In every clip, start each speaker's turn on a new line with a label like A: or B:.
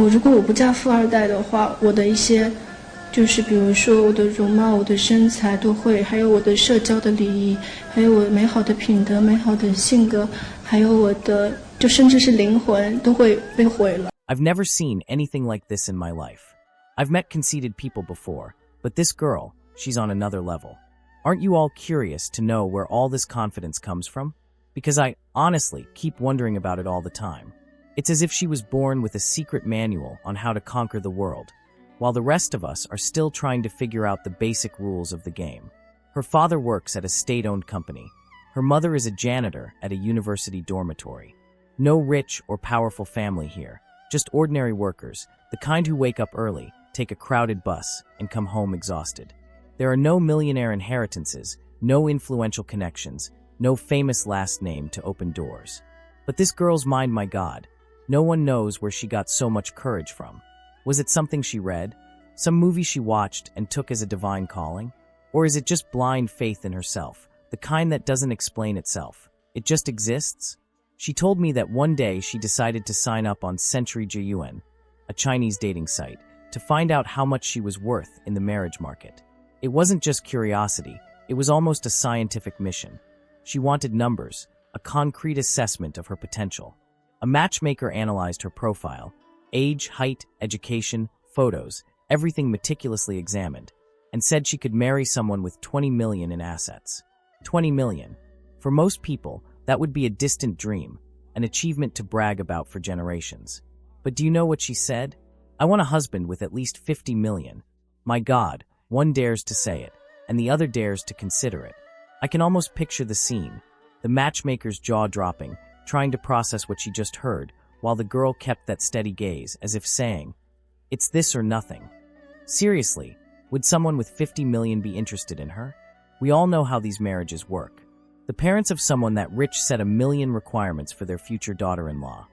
A: 如果我不嫁富二代的话，我的一些就是比如说我的容貌、我的身材都会，还有我的社交的礼仪，还有我美好的品德、美好的性格，还有我的就甚至是灵魂都会被毁了。
B: I've never seen anything like this in my life. I've met conceited people before, but this girl, she's on another level. Aren't you all curious to know where all this confidence comes from? Because I, honestly, keep wondering about it all the time. It's as if she was born with a secret manual on how to conquer the world, while the rest of us are still trying to figure out the basic rules of the game. Her father works at a state-owned company. Her mother is a janitor at a university dormitory. No rich or powerful family here, just ordinary workers, the kind who wake up early, take a crowded bus, and come home exhausted. There are no millionaire inheritances, no influential connections, no famous last name to open doors. But this girl's mind, my God, no one knows where she got so much courage from. Was it something she read? Some movie she watched and took as a divine calling? Or is it just blind faith in herself, the kind that doesn't explain itself? It just exists? She told me that one day she decided to sign up on Century Jiyuan, a Chinese dating site, to find out how much she was worth in the marriage market. It wasn't just curiosity, it was almost a scientific mission. She wanted numbers, a concrete assessment of her potential. A matchmaker analyzed her profile, age, height, education, photos, everything meticulously examined, and said she could marry someone with 20 million in assets. 20 million. For most people, that would be a distant dream, an achievement to brag about for generations. But do you know what she said? I want a husband with at least 50 million. My God, one dares to say it, and the other dares to consider it. I can almost picture the scene, the matchmaker's jaw dropping, trying to process what she just heard, while the girl kept that steady gaze, as if saying, "It's this or nothing." Seriously, would someone with 50 million be interested in her? We all know how these marriages work. The parents of someone that rich set 1,000,000 requirements for their future daughter-in-law.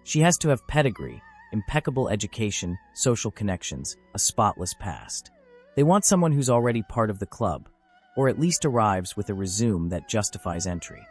B: She has to have pedigree, impeccable education, social connections, a spotless past. They want someone who's already part of the club, or at least arrives with a resume that justifies entry.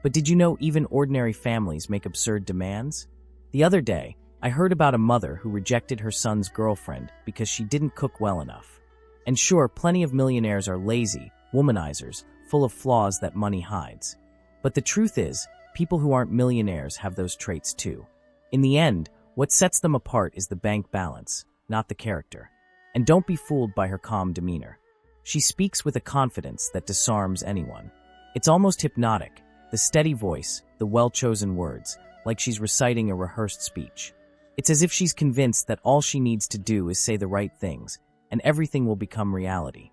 B: But did you know even ordinary families make absurd demands? The other day, I heard about a mother who rejected her son's girlfriend because she didn't cook well enough. And sure, plenty of millionaires are lazy, womanizers, full of flaws that money hides. But the truth is, people who aren't millionaires have those traits too. In the end, what sets them apart is the bank balance, not the character. And don't be fooled by her calm demeanor. She speaks with a confidence that disarms anyone. It's almost hypnotic, the steady voice, the well-chosen words, like she's reciting a rehearsed speech. It's as if she's convinced that all she needs to do is say the right things, and everything will become reality.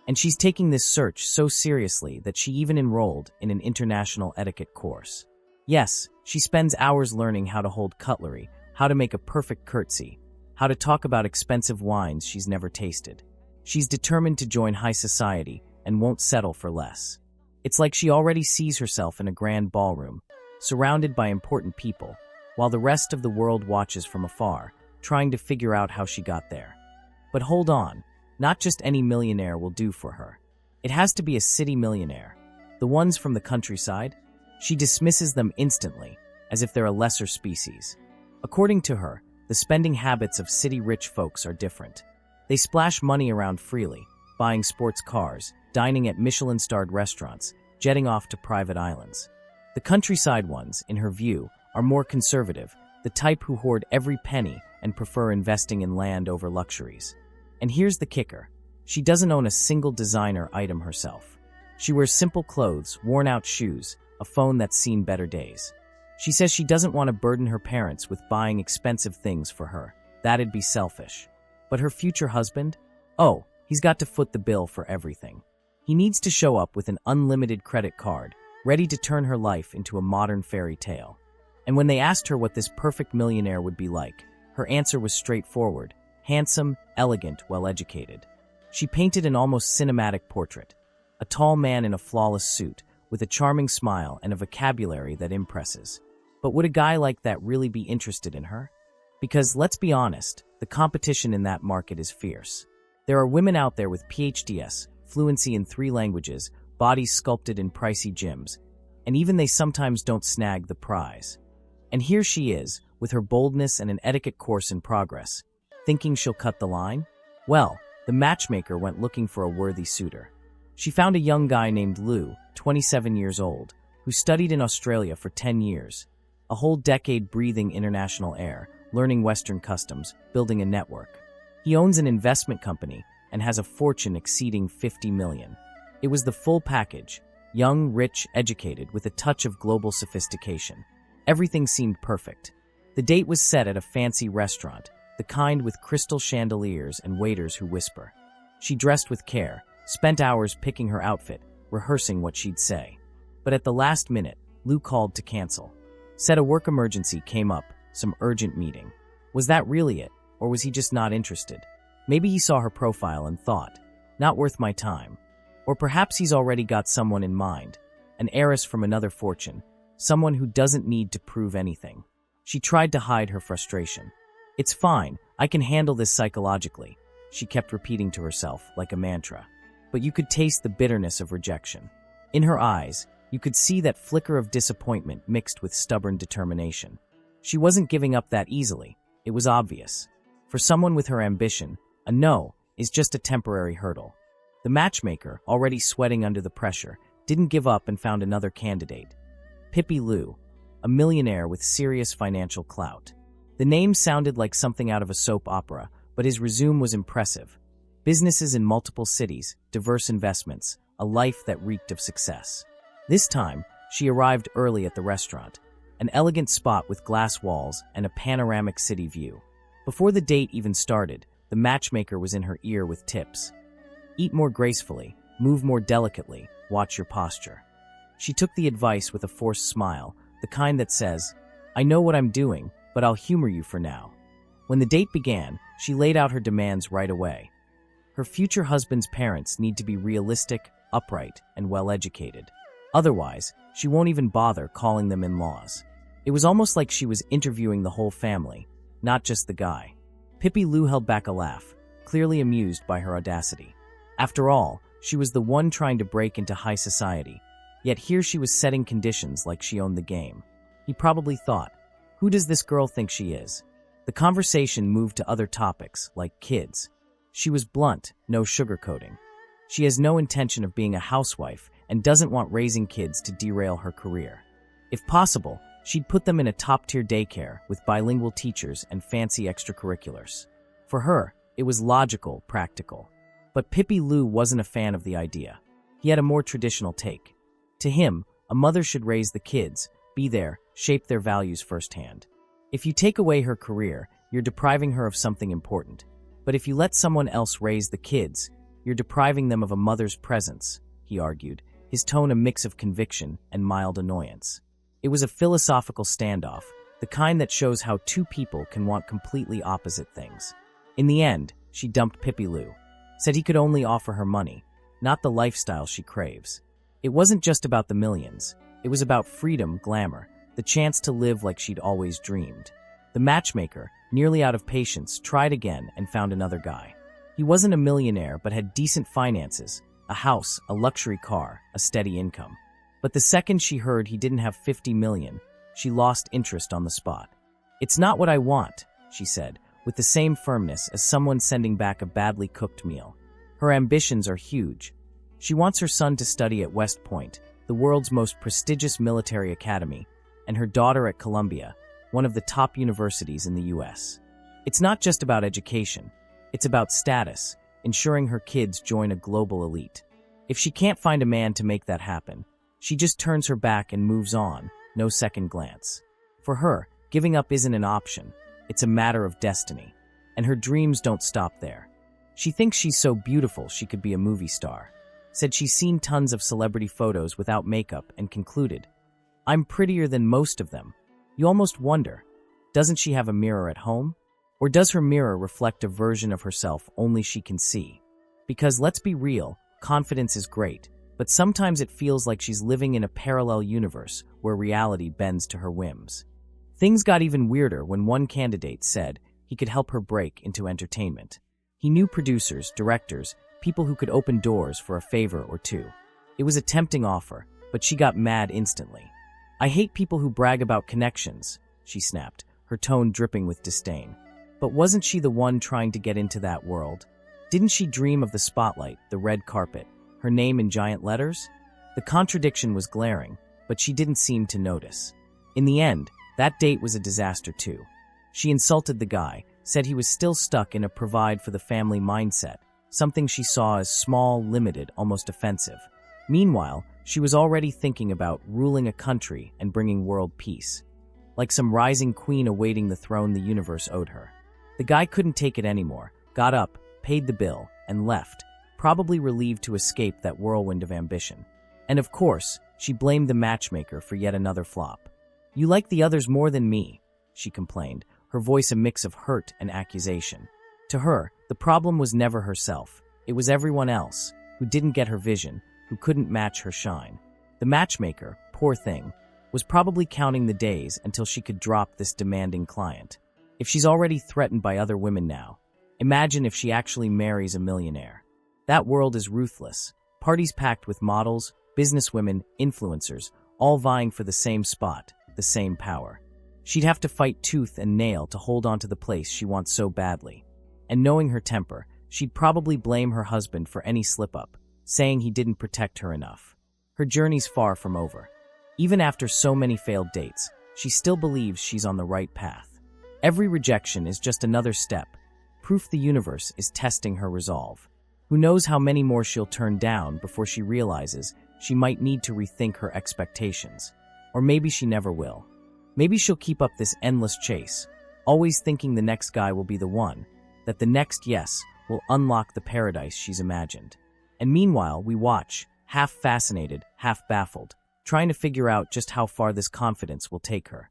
B: And she's taking this search so seriously that she even enrolled in an international etiquette course. Yes, she spends hours learning how to hold cutlery, how to make a perfect curtsy, how to talk about expensive wines she's never tasted. She's determined to join high society and won't settle for less. It's like she already sees herself in a grand ballroom, surrounded by important people, while the rest of the world watches from afar, trying to figure out how she got there. But hold on, not just any millionaire will do for her. It has to be a city millionaire. The ones from the countryside? She dismisses them instantly, as if they're a lesser species. According to her, the spending habits of city-rich folks are different. They splash money around freely, buying sports cars, dining at Michelin-starred restaurants, jetting off to private islands. The countryside ones, in her view, are more conservative, the type who hoard every penny and prefer investing in land over luxuries. And here's the kicker. She doesn't own a single designer item herself. She wears simple clothes, worn-out shoes, a phone that's seen better days. She says she doesn't want to burden her parents with buying expensive things for her. That'd be selfish. But her future husband? Oh, he's got to foot the bill for everything. He needs to show up with an unlimited credit card, ready to turn her life into a modern fairy tale. And when they asked her what this perfect millionaire would be like, her answer was straightforward: handsome, elegant, well-educated. She painted an almost cinematic portrait. A tall man in a flawless suit, with a charming smile and a vocabulary that impresses. But would a guy like that really be interested in her? Because, let's be honest, the competition in that market is fierce. There are women out there with PhDs, fluency in 3 languages, bodies sculpted in pricey gyms, and even they sometimes don't snag the prize. And here she is, with her boldness and an etiquette course in progress. Thinking she'll cut the line? Well, the matchmaker went looking for a worthy suitor. She found a young guy named Lou, 27 years old, who studied in Australia for 10 years. A whole decade breathing international air, learning Western customs, building a network. He owns an investment company and has a fortune exceeding $50 million. It was the full package. Young, rich, educated, with a touch of global sophistication. Everything seemed perfect. The date was set at a fancy restaurant, the kind with crystal chandeliers and waiters who whisper. She dressed with care, spent hours picking her outfit, rehearsing what she'd say. But at the last minute, Lou called to cancel. Said a work emergency came up, some urgent meeting. Was that really it, or was he just not interested? Maybe he saw her profile and thought, not worth my time. Or perhaps he's already got someone in mind, an heiress from another fortune, someone who doesn't need to prove anything. She tried to hide her frustration. It's fine, I can handle this psychologically, she kept repeating to herself like a mantra. But you could taste the bitterness of rejection. In her eyes, you could see that flicker of disappointment mixed with stubborn determination. She wasn't giving up that easily, it was obvious. For someone with her ambition, a no is just a temporary hurdle. The matchmaker, already sweating under the pressure, didn't give up and found another candidate. Pippi Lou, a millionaire with serious financial clout. The name sounded like something out of a soap opera, but his resume was impressive. Businesses in multiple cities, diverse investments, a life that reeked of success. This time, she arrived early at the restaurant, an elegant spot with glass walls and a panoramic city view. Before the date even started, the matchmaker was in her ear with tips. Eat more gracefully, move more delicately, watch your posture. She took the advice with a forced smile, the kind that says, I know what I'm doing, but I'll humor you for now. When the date began, she laid out her demands right away. Her future husband's parents need to be realistic, upright, and well-educated. Otherwise, she won't even bother calling them in-laws. It was almost like she was interviewing the whole family, not just the guy. Pippi Lou held back a laugh, clearly amused by her audacity. After all, she was the one trying to break into high society, yet here she was setting conditions like she owned the game. He probably thought, who does this girl think she is? The conversation moved to other topics, like kids. She was blunt, no sugarcoating. She has no intention of being a housewife and doesn't want raising kids to derail her career. If possible, she'd put them in a top-tier daycare with bilingual teachers and fancy extracurriculars. For her, it was logical, practical. But Pippi Lou wasn't a fan of the idea. He had a more traditional take. To him, a mother should raise the kids, be there, shape their values firsthand. If you take away her career, you're depriving her of something important. But if you let someone else raise the kids, you're depriving them of a mother's presence, he argued, his tone a mix of conviction and mild annoyance. It was a philosophical standoff, the kind that shows how two people can want completely opposite things. In the end, she dumped Pippi Lou. Said he could only offer her money, not the lifestyle she craves. It wasn't just about the millions. It was about freedom, glamour, the chance to live like she'd always dreamed. The matchmaker, nearly out of patience, tried again and found another guy. He wasn't a millionaire but had decent finances, a house, a luxury car, a steady income. But the second she heard he didn't have $50 million, she lost interest on the spot. It's not what I want, she said, with the same firmness as someone sending back a badly cooked meal. Her ambitions are huge. She wants her son to study at West Point, the world's most prestigious military academy, and her daughter at Columbia, one of the top universities in the US. It's not just about education. It's about status, ensuring her kids join a global elite. If she can't find a man to make that happen, she just turns her back and moves on, no second glance. For her, giving up isn't an option. It's a matter of destiny. And her dreams don't stop there. She thinks she's so beautiful she could be a movie star. Said she's seen tons of celebrity photos without makeup and concluded, I'm prettier than most of them. You almost wonder, doesn't she have a mirror at home? Or does her mirror reflect a version of herself only she can see? Because let's be real, confidence is great, but sometimes it feels like she's living in a parallel universe where reality bends to her whims. Things got even weirder when one candidate said he could help her break into entertainment. He knew producers, directors, people who could open doors for a favor or two. It was a tempting offer, but she got mad instantly. I hate people who brag about connections, she snapped, her tone dripping with disdain. But wasn't she the one trying to get into that world? Didn't she dream of the spotlight, the red carpet, her name in giant letters? The contradiction was glaring, but she didn't seem to notice. In the end, that date was a disaster too. She insulted the guy, said he was still stuck in a provide-for-the-family mindset, something she saw as small, limited, almost offensive. Meanwhile, she was already thinking about ruling a country and bringing world peace, like some rising queen awaiting the throne the universe owed her. The guy couldn't take it anymore, got up, paid the bill, and left, probably relieved to escape that whirlwind of ambition. And of course, she blamed the matchmaker for yet another flop. "You like the others more than me," she complained, her voice a mix of hurt and accusation. To her, the problem was never herself. It was everyone else, who didn't get her vision, who couldn't match her shine. The matchmaker, poor thing, was probably counting the days until she could drop this demanding client. If she's already threatened by other women now, imagine if she actually marries a millionaire. That world is ruthless. Parties packed with models, businesswomen, influencers, all vying for the same spot, the same power. She'd have to fight tooth and nail to hold on to the place she wants so badly. And knowing her temper, she'd probably blame her husband for any slip-up, saying he didn't protect her enough. Her journey's far from over. Even after so many failed dates, she still believes she's on the right path. Every rejection is just another step, proof the universe is testing her resolve. Who knows how many more she'll turn down before she realizes she might need to rethink her expectations. Or maybe she never will. Maybe she'll keep up this endless chase, always thinking the next guy will be the one, that the next yes will unlock the paradise she's imagined. And meanwhile, we watch, half fascinated, half baffled, trying to figure out just how far this confidence will take her.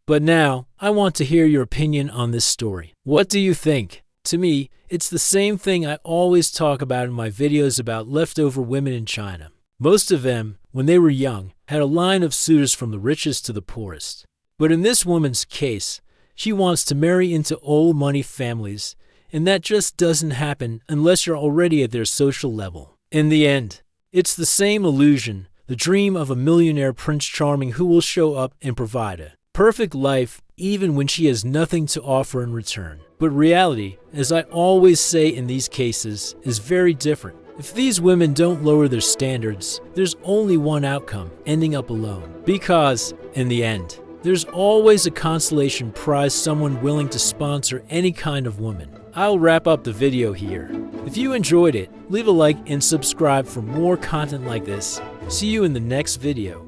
C: But now, I want to hear your opinion on this story. What do you think? To me, it's the same thing I always talk about in my videos about leftover women in China. Most of them, when they were young, had a line of suitors from the richest to the poorest. But in this woman's case, she wants to marry into old money families, and that just doesn't happen unless you're already at their social level. In the end, it's the same illusion, the dream of a millionaire Prince Charming who will show up and provide a perfect life even when she has nothing to offer in return. But reality, as I always say in these cases, is very different. If these women don't lower their standards, there's only one outcome, ending up alone. Because, in the end, there's always a consolation prize, someone willing to sponsor any kind of woman. I'll wrap up the video here. If you enjoyed it, leave a like and subscribe for more content like this. See you in the next video.